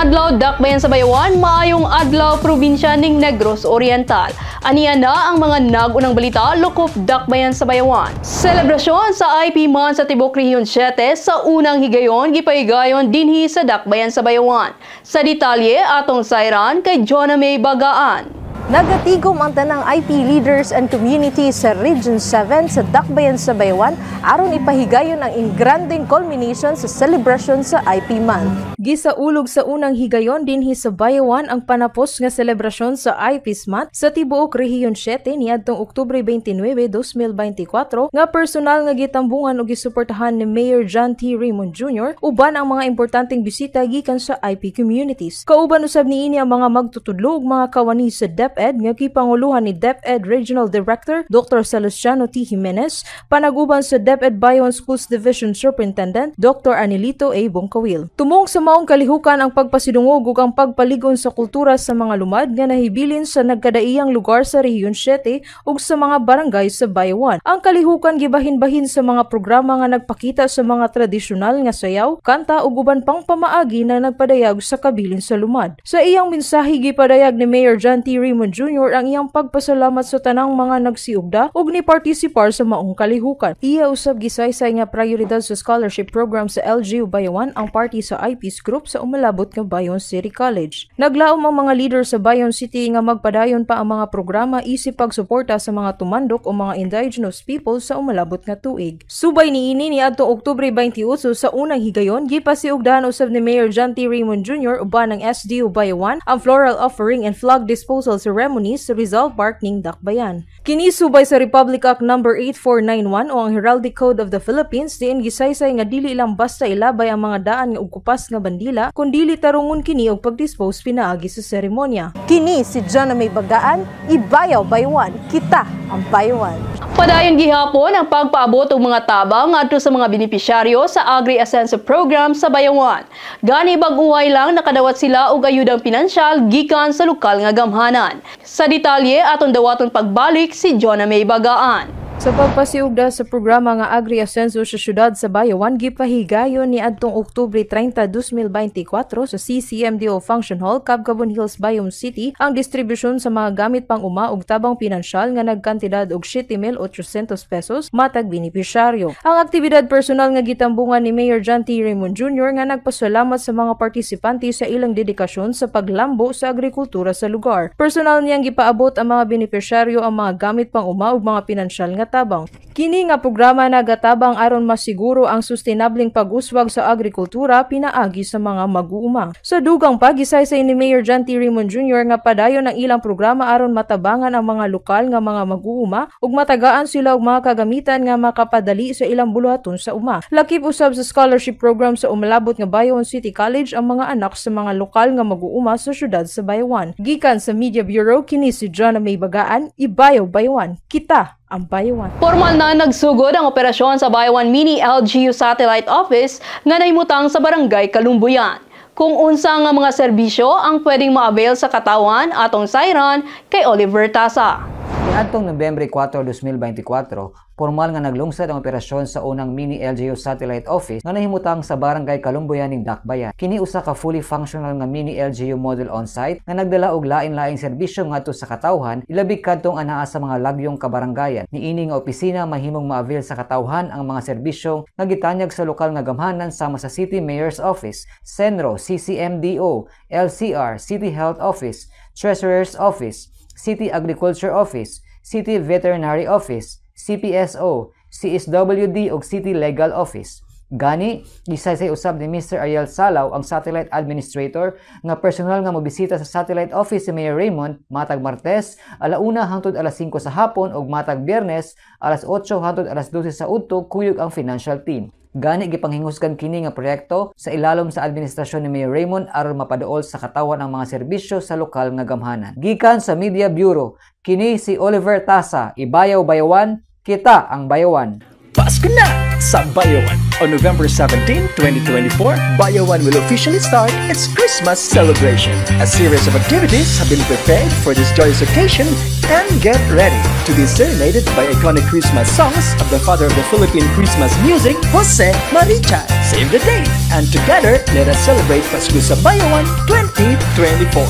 adlaw dakbayan sa Bayawan, maayong adlaw probinsya ning Negros Oriental. Aniya na ang mga nagunang balita lokop dakbayan sa Bayawan. Selebrasyon sa IP Month sa Tibok Region 7 sa unang higayon gipahigayon dinhi sa dakbayan sa Bayawan. Sa detalye atong sayran kay Jonah May Bagaan. Nagatigom ang tanang IP leaders and communities sa Region 7 sa dakbayan sa Bayawan aron ipahigayon ang ingranding culmination sa celebration sa IP Month. Gisaulog sa unang higayon dinhi sa Bayawan ang panapos nga selebrasyon sa IP Month sa tibuok Region 7 niadtong Oktubre 29, 2024 nga personal nga gitambungan ug gisuportahan ni Mayor John T. Raymond Jr. uban ang mga importanteng bisita gikan sa IP communities. Kauban usab niini ang mga magtutudlo ug mga kawani sa DepEd nga gipanguluhan ni DepEd Regional Director Dr. Salustiano T. Jimenez, panaguban sa DepEd Bayawan Schools Division Superintendent Dr. Anilito A. Bongkawil. Tumong sa maong kalihukan ang pagpasidungog ug ang pagpaligon sa kultura sa mga lumad nga nahibilin sa nagkadaiyang lugar sa Region 7 ug sa mga barangay sa Bayawan. Ang kalihukan gibahin-bahin sa mga programa nga nagpakita sa mga tradisyonal nga sayaw, kanta ug uban pang pamaagi na nagpadayag sa kabilin sa lumad. Sa iyang mensahe gipadayag ni Mayor John T. Raymond Jr. ang iyang pagpasalamat sa tanang mga nagsiugda ug ni partisipar sa maong kalihukan. Iya usab gisaysay nga prioridad sa scholarship program sa LGU Bayawan ang party sa IP's group sa umalabot nga Bayon City College. Naglaom ang mga leader sa Bayon City nga magpadayon pa ang mga programa isip pagsuporta sa mga tumandok o mga indigenous people sa umalabot nga tuig. Subay niini niadtong Oktubre 28 sa unang higayon gipasiugdahan usab ni Mayor John T. Raymond Jr. uban ng SDU Bayawan ang floral offering and flag disposal ceremony sa Rizal Park ning Dakbayan. Kini subay sa Republic Act No. 8491 o ang Heraldic Code of the Philippines diin gisaysay nga dili lang basta ilabay ang mga daan nga ugkupas nga bandila kundi tarungon kini og pagdispose pinaagi sa seremonya. Kini si Jonah May Bagaan, Ibayaw Bayawan, kita ang Bayawan. Padayon gihapon ang pagpaabot og mga tabang ngadto sa mga benepisyaryo sa Agri-Ascenso Program sa Bayawan. Gani bag-uhay lang nakadawat sila og ayudang pinansyal gikan sa lokal nga gamhanan. Sa detalye aton dawaton pagbalik si Jonah May Bagaan. Sa pagpasiugda sa programa nga Agri-Ascenso sa syudad sa Bayawan, gipahigayon ni adtong Oktubre 30, 2024 sa CCMDO Function Hall, Cabcabon Hills, Bayom City ang distribusyon sa mga gamit pang uma ug tabang pinansyal nga nagkantidad og 7,800 pesos matag benepisyaryo. Ang aktibidad personal nga gitambungan ni Mayor John T. Raymond Jr. nga nagpasalamat sa mga partisipante sa ilang dedikasyon sa paglambo sa agrikultura sa lugar. Personal niyang gipaabot ang mga benepisyaryo ang mga gamit pang uma ug mga pinansyal nga tabang. Kini nga programa nagatabang aron masiguro ang sustainableng pag-uswag sa agrikultura pinaagi sa mga mag-uuma. Sa dugang pagisaysay ni Mayor John T. Raymond Jr. nga padayon ang ilang programa aron matabangan ang mga lokal nga mga mag-uuma ug matagaan sila og mga kagamitan nga makapadali sa ilang buluhaton sa uma. Lakip usab sa scholarship program sa umalabot nga Bayon City College ang mga anak sa mga lokal nga mag-uuma sa syudad sa Bayawan. Gikan sa Media Bureau kini si Jonah May Bagaan, Ibayaw Bayawan, kita ang Bayawan. Formal na nagsugod ang operasyon sa Bayawan Mini LGU Satellite Office nga nahimutang sa Barangay Kalumbuyan. Kung unsa nga mga serbisyo ang pwedeng ma-avail sa katawan atong sayran kay Oliver Tasa. Niadtong Nobyembre 4, 2024, formal nga naglungsad ang operasyon sa unang Mini LGU Satellite Office nga nahimutang sa Barangay Kalumbuyan ning Dakbayan. Kini usa ka fully functional nga Mini LGU model on-site nga nagdala og lain-laing serbisyo ngadto sa katawhan ilabig kadtong anaa sa mga lagyong kabaranggayan. Niini nga opisina mahimong ma-avail sa katawhan ang mga serbisyo nga gitanyag sa lokal nga gamhanan sama sa City Mayor's Office, Senro, CCMDO, LCR, City Health Office, Treasurer's Office, City Agriculture Office, City Veterinary Office, CPSO, CSWD ug City Legal Office. Gani, gisaysay usab ni Mr. Ariel Salaw ang Satellite Administrator nga personal nga mobisita sa Satellite Office si Mayor Raymond matag Martes, 1:00 hangtod 5:00 sa hapon ug matag Biyernes, 8:00 hangtod 12:00 sa udto kuyog ang financial team. Gani gipanghingusgan kini nga proyekto sa ilalom sa administrasyon ni Mayor Raymond aron mapaduol sa katawan ang mga serbisyo sa lokal nga gamhanan. Gikan sa Media Bureau, kini si Oliver Tasa, Ibayaw Bayawan, kita ang Bayawan. Pasko na! sa Bayawan. On November 17, 2024, Bayawan will officially start its Christmas celebration. A series of activities have been prepared for this joyous occasion, and get ready to be serenaded by iconic Christmas songs of the father of the Philippine Christmas music, Jose Maricha. Save the date, and together, let us celebrate Pasko sa Bayawan 2024.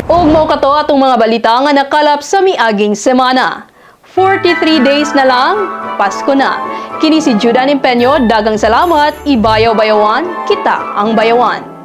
Ug mao kato atong mga balita nga nakalap sa miaging semana. 43 days na lang, Pasko na. Kini si Judan Empeño, dagang salamat, Ibayaw Bayawan, kita ang Bayawan.